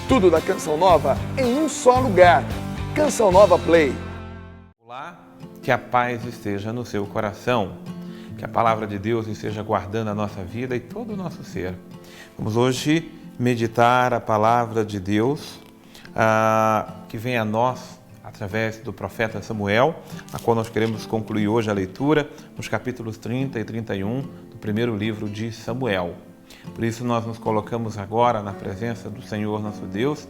Tudo da Canção Nova em um só lugar. Canção Nova Play. Olá, que a paz esteja no seu coração, que a palavra de Deus esteja guardando a nossa vida e todo o nosso ser. Vamos hoje meditar a palavra de Deus que vem a nós através do profeta Samuel, a qual nós queremos concluir hoje a leitura nos capítulos 30 e 31 do primeiro livro de Samuel. Por isso nós nos colocamos agora na presença do Senhor nosso Deus,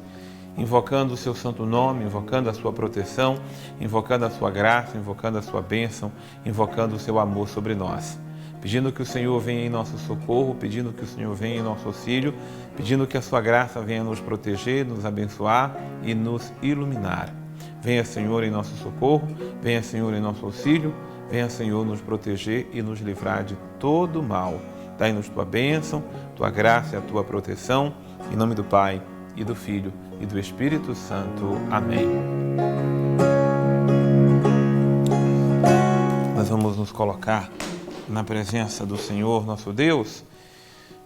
invocando o seu santo nome, invocando a sua proteção, invocando a sua graça, invocando a sua bênção, invocando o seu amor sobre nós. Pedindo que o Senhor venha em nosso socorro, pedindo que o Senhor venha em nosso auxílio, pedindo que a sua graça venha nos proteger, nos abençoar e nos iluminar. Venha, Senhor, em nosso socorro, venha, Senhor, em nosso auxílio, venha, Senhor, nos proteger e nos livrar de todo mal. Dai-nos tua bênção, tua graça e a tua proteção, em nome do Pai, e do Filho, e do Espírito Santo. Amém. Nós vamos nos colocar na presença do Senhor, nosso Deus,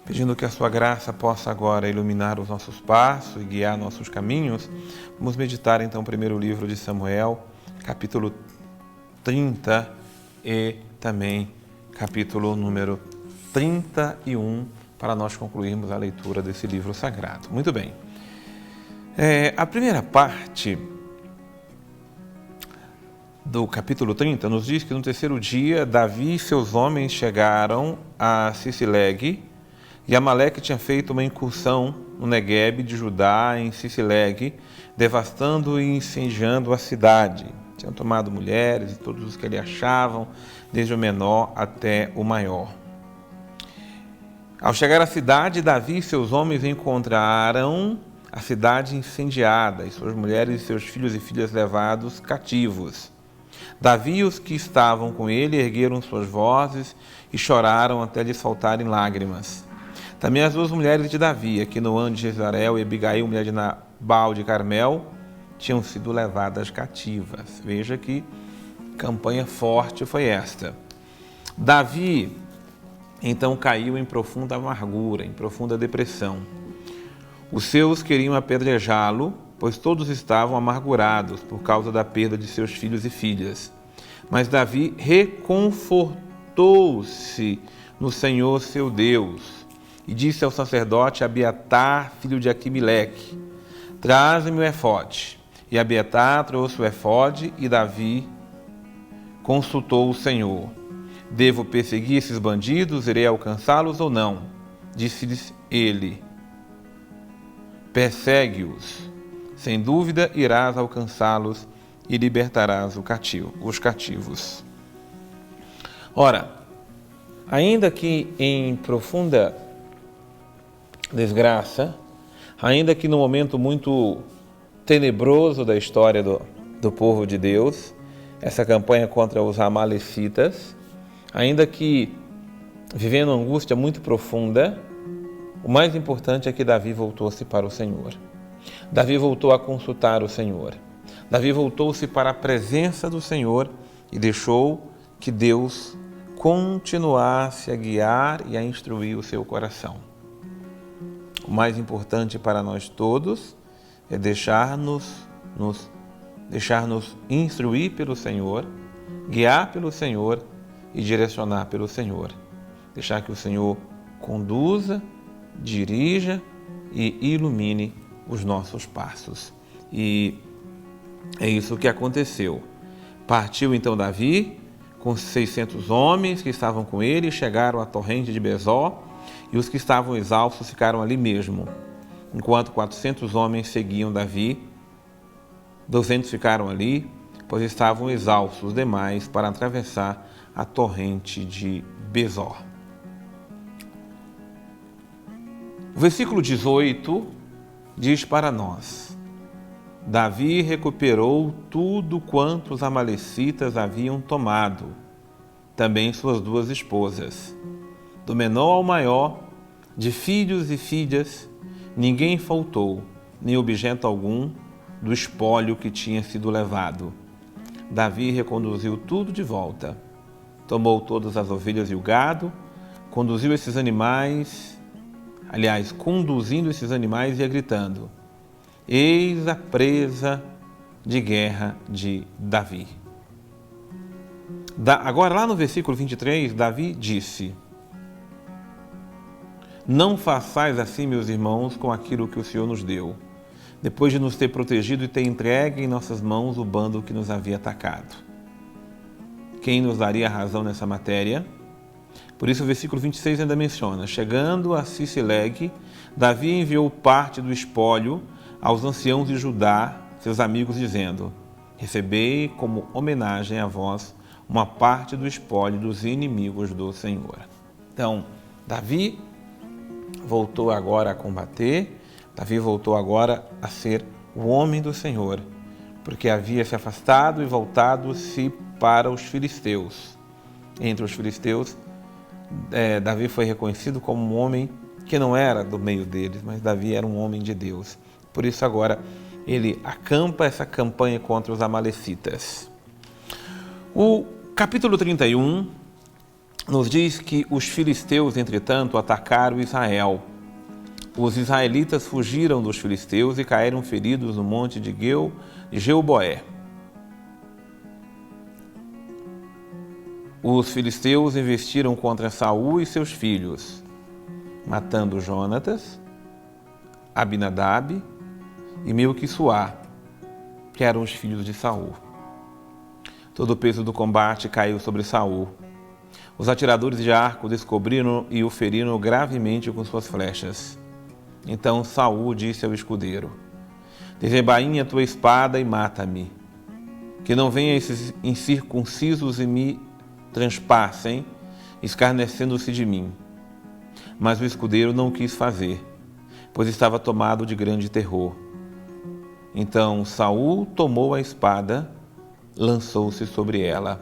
pedindo que a sua graça possa agora iluminar os nossos passos e guiar nossos caminhos. Vamos meditar então o primeiro livro de Samuel, capítulo 30 e também capítulo número 31, para nós concluirmos a leitura desse livro sagrado. Muito bem. A primeira parte do capítulo 30 nos diz que no terceiro dia, Davi e seus homens chegaram a Cissileg, e Amaleque tinha feito uma incursão no Neguebe de Judá, em Cissileg, devastando e incendiando a cidade. Tinham tomado mulheres e todos os que ali achavam, desde o menor até o maior. Ao chegar à cidade, Davi e seus homens encontraram a cidade incendiada, e suas mulheres e seus filhos e filhas levados cativos. Davi e os que estavam com ele ergueram suas vozes e choraram até lhes faltarem lágrimas. Também as duas mulheres de Davi, Aquinoã de Jezreel e Abigail, mulher de Nabal de Carmel, tinham sido levadas cativas. Veja que campanha forte foi esta. Davi então caiu em profunda amargura, em profunda depressão. Os seus queriam apedrejá-lo, pois todos estavam amargurados por causa da perda de seus filhos e filhas. Mas Davi reconfortou-se no Senhor seu Deus e disse ao sacerdote Abiatar, filho de Aquimeleque: traze-me o efode. E Abiatar trouxe o efode e Davi consultou o Senhor. Devo perseguir esses bandidos? Irei alcançá-los ou não? Disse-lhes ele: persegue-os. Sem dúvida irás alcançá-los e libertarás os cativos. Ora, ainda que em profunda desgraça, ainda que no momento muito tenebroso da história do povo de Deus, essa campanha contra os amalecitas, ainda que vivendo uma angústia muito profunda, o mais importante é que Davi voltou-se para o Senhor. Davi voltou a consultar o Senhor. Davi voltou-se para a presença do Senhor e deixou que Deus continuasse a guiar e a instruir o seu coração. O mais importante para nós todos é deixar-nos instruir pelo Senhor, guiar pelo Senhor e direcionar pelo Senhor. Deixar que o Senhor conduza, dirija e ilumine os nossos passos. E é isso que aconteceu. Partiu então Davi com 600 homens que estavam com ele e chegaram à torrente de Besor, e os que estavam exaustos ficaram ali mesmo. Enquanto 400 homens seguiam Davi, 200 ficaram ali, pois estavam exaustos os demais para atravessar a torrente de Besor. O versículo 18 diz para nós: Davi recuperou tudo quanto os amalecitas haviam tomado, também suas duas esposas. Do menor ao maior, de filhos e filhas, ninguém faltou, nem objeto algum do espólio que tinha sido levado. Davi reconduziu tudo de volta. Tomou todas as ovelhas e o gado, conduzindo esses animais ia gritando: Eis a presa de guerra de Davi. Agora, lá no versículo 23, Davi disse: não façais assim, meus irmãos, com aquilo que o Senhor nos deu, depois de nos ter protegido e ter entregue em nossas mãos o bando que nos havia atacado. Quem nos daria razão nessa matéria? Por isso o versículo 26 ainda menciona: chegando a Ciceleg, Davi enviou parte do espólio aos anciãos de Judá, seus amigos, dizendo: recebei como homenagem a vós uma parte do espólio dos inimigos do Senhor. Então, Davi voltou agora a combater, Davi voltou agora a ser o homem do Senhor, porque havia se afastado e voltado-se para os filisteus. Entre os filisteus, Davi foi reconhecido como um homem que não era do meio deles, mas Davi era um homem de Deus. Por isso agora ele acampa essa campanha contra os amalecitas. O capítulo 31 nos diz que os filisteus, entretanto, atacaram Israel. Os israelitas fugiram dos filisteus e caíram feridos no monte de Gilboé. Os filisteus investiram contra Saul e seus filhos, matando Jonatas, Abinadab e Melquissuá, que eram os filhos de Saul. Todo o peso do combate caiu sobre Saul. Os atiradores de arco descobriram e o feriram gravemente com suas flechas. Então Saul disse ao escudeiro: desembainha a tua espada e mata-me, que não venham esses incircuncisos e me transpassem, escarnecendo-se de mim. Mas o escudeiro não quis fazer, pois estava tomado de grande terror. Então Saul tomou a espada, lançou-se sobre ela.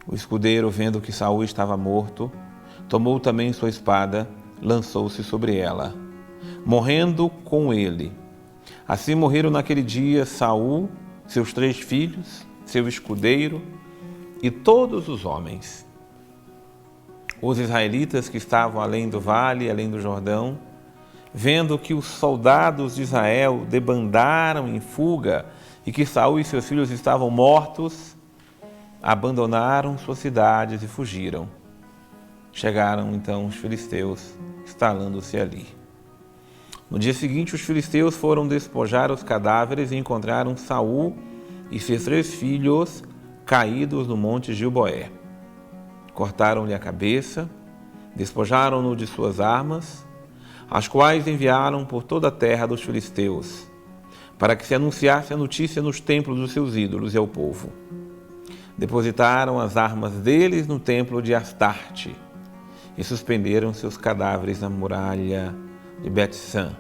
O escudeiro, vendo que Saul estava morto, tomou também sua espada, lançou-se sobre ela, morrendo com ele. Assim morreram naquele dia Saul, seus 3 filhos, seu escudeiro e todos os homens. Os israelitas que estavam além do vale, além do Jordão, vendo que os soldados de Israel debandaram em fuga e que Saul e seus filhos estavam mortos, abandonaram suas cidades e fugiram. Chegaram então os filisteus, instalando-se ali. No dia seguinte, os filisteus foram despojar os cadáveres e encontraram Saul e seus 3 filhos caídos no monte Gilboé. Cortaram-lhe a cabeça, despojaram-no de suas armas, as quais enviaram por toda a terra dos filisteus, para que se anunciasse a notícia nos templos dos seus ídolos e ao povo. Depositaram as armas deles no templo de Astarte e suspenderam seus cadáveres na muralha de Bet-San.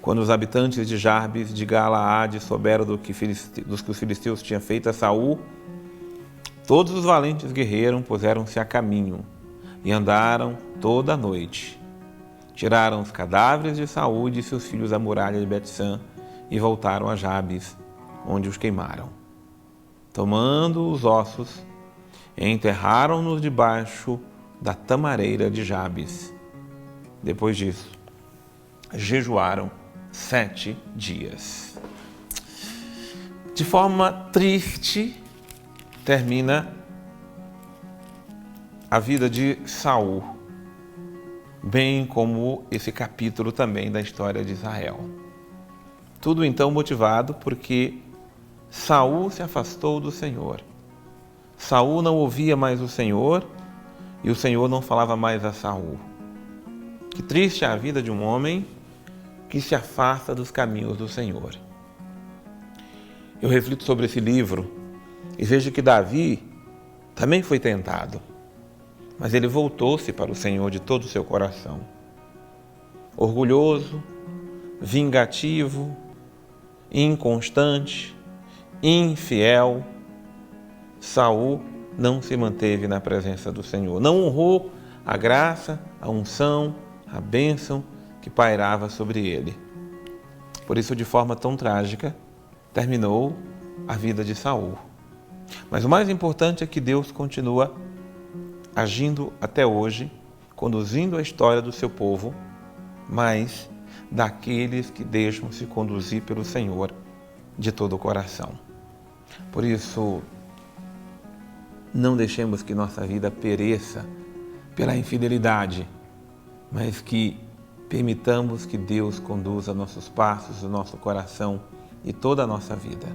Quando os habitantes de Jarbes de Galaade souberam dos que os filisteus tinham feito a Saul, todos os valentes guerreiros puseram-se a caminho e andaram toda a noite. Tiraram os cadáveres de Saul e de seus filhos da muralha de Bet-San e voltaram a Jabes, onde os queimaram. Tomando os ossos, enterraram-nos debaixo da tamareira de Jabes. Depois disso, jejuaram 7 dias. De forma triste, termina a vida de Saul, bem como esse capítulo também da história de Israel. Tudo então motivado porque Saul se afastou do Senhor. Saul não ouvia mais o Senhor e o Senhor não falava mais a Saul. Que triste é a vida de um homem que se afasta dos caminhos do Senhor. Eu reflito sobre esse livro e vejo que Davi também foi tentado, mas ele voltou-se para o Senhor de todo o seu coração. Orgulhoso, vingativo, inconstante, infiel, Saul não se manteve na presença do Senhor, não honrou a graça, a unção, a bênção que pairava sobre ele. Por isso, de forma tão trágica, terminou a vida de Saul. Mas o mais importante é que Deus continua agindo até hoje, conduzindo a história do seu povo, mas daqueles que deixam se conduzir pelo Senhor de todo o coração. Por isso, não deixemos que nossa vida pereça pela infidelidade, mas que permitamos que Deus conduza nossos passos, o nosso coração e toda a nossa vida.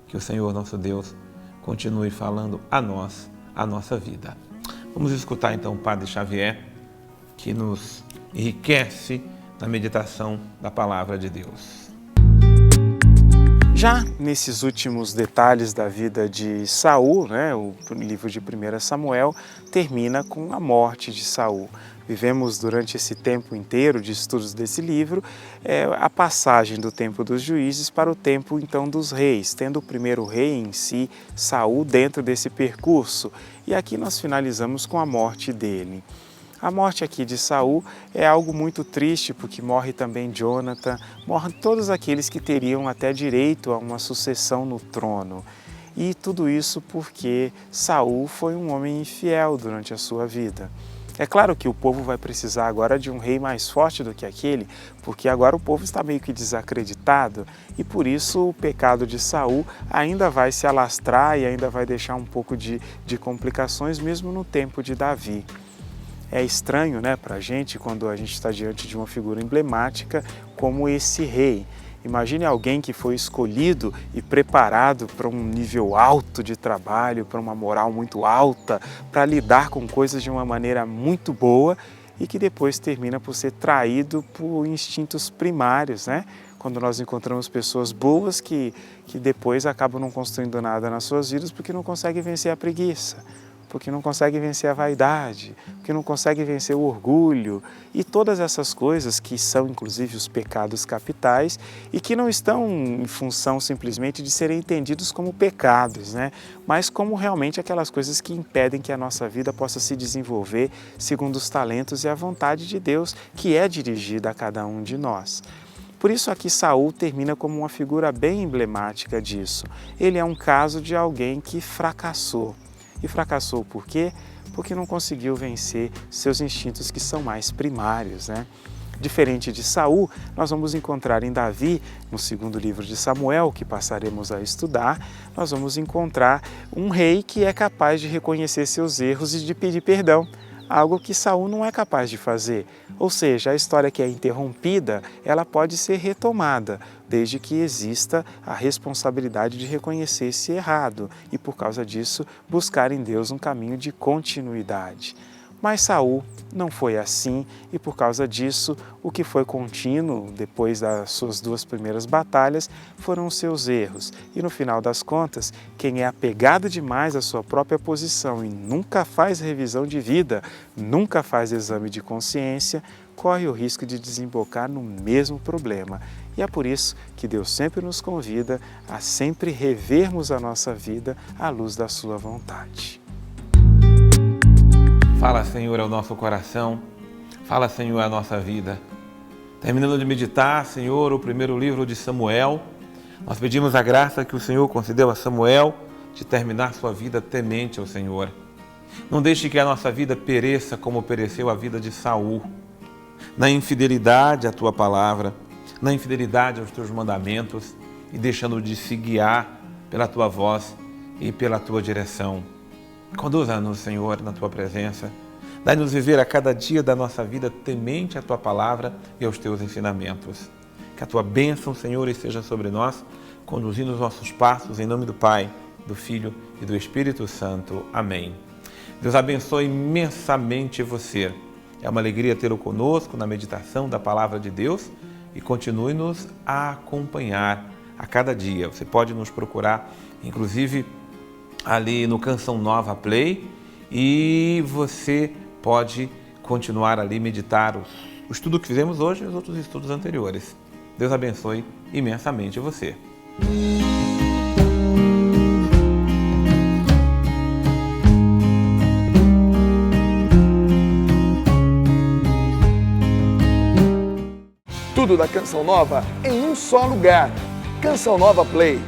Que o Senhor, nosso Deus, continue falando a nós, a nossa vida. Vamos escutar então o Padre Xavier, que nos enriquece na meditação da Palavra de Deus. Já nesses últimos detalhes da vida de Saul, o livro de 1 Samuel termina com a morte de Saul. Vivemos durante esse tempo inteiro de estudos desse livro a passagem do tempo dos juízes para o tempo então dos reis, tendo o primeiro rei em si, Saul, dentro desse percurso. E aqui nós finalizamos com a morte dele. A morte aqui de Saul é algo muito triste, porque morre também Jonathan, morrem todos aqueles que teriam até direito a uma sucessão no trono. E tudo isso porque Saul foi um homem infiel durante a sua vida. É claro que o povo vai precisar agora de um rei mais forte do que aquele, porque agora o povo está meio que desacreditado e por isso o pecado de Saul ainda vai se alastrar e ainda vai deixar um pouco de complicações mesmo no tempo de Davi. É estranho, para a gente, quando a gente está diante de uma figura emblemática como esse rei. Imagine alguém que foi escolhido e preparado para um nível alto de trabalho, para uma moral muito alta, para lidar com coisas de uma maneira muito boa e que depois termina por ser traído por instintos primários, Quando nós encontramos pessoas boas que depois acabam não construindo nada nas suas vidas porque não conseguem vencer a preguiça, porque não consegue vencer a vaidade, porque não consegue vencer o orgulho e todas essas coisas que são inclusive os pecados capitais e que não estão em função simplesmente de serem entendidos como pecados, mas como realmente aquelas coisas que impedem que a nossa vida possa se desenvolver segundo os talentos e a vontade de Deus que é dirigida a cada um de nós. Por isso aqui Saul termina como uma figura bem emblemática disso. Ele é um caso de alguém que fracassou. E fracassou por quê? Porque não conseguiu vencer seus instintos que são mais primários, Diferente de Saul, nós vamos encontrar em Davi, no segundo livro de Samuel, que passaremos a estudar, nós vamos encontrar um rei que é capaz de reconhecer seus erros e de pedir perdão. Algo que Saul não é capaz de fazer. Ou seja, a história que é interrompida, ela pode ser retomada, desde que exista a responsabilidade de reconhecer-se errado e, por causa disso, buscar em Deus um caminho de continuidade. Mas Saul não foi assim e, por causa disso, o que foi contínuo depois das suas duas primeiras batalhas foram os seus erros. E, no final das contas, quem é apegado demais à sua própria posição e nunca faz revisão de vida, nunca faz exame de consciência, corre o risco de desembocar no mesmo problema. E é por isso que Deus sempre nos convida a sempre revermos a nossa vida à luz da sua vontade. Fala, Senhor, ao nosso coração. Fala, Senhor, à nossa vida. Terminando de meditar, Senhor, o primeiro livro de Samuel, nós pedimos a graça que o Senhor concedeu a Samuel de terminar sua vida temente ao Senhor. Não deixe que a nossa vida pereça como pereceu a vida de Saul, na infidelidade à Tua palavra, na infidelidade aos Teus mandamentos e deixando de se guiar pela Tua voz e pela Tua direção. Conduza-nos, Senhor, na Tua presença. Dai-nos viver a cada dia da nossa vida temente à Tua palavra e aos Teus ensinamentos. Que a Tua bênção, Senhor, esteja sobre nós, conduzindo os nossos passos em nome do Pai, do Filho e do Espírito Santo. Amém. Deus abençoe imensamente você. É uma alegria tê-lo conosco na meditação da Palavra de Deus e continue-nos a acompanhar a cada dia. Você pode nos procurar, inclusive, ali no Canção Nova Play, e você pode continuar ali, meditar o estudo que fizemos hoje e os outros estudos anteriores. Deus abençoe imensamente você. Tudo da Canção Nova em um só lugar. Canção Nova Play.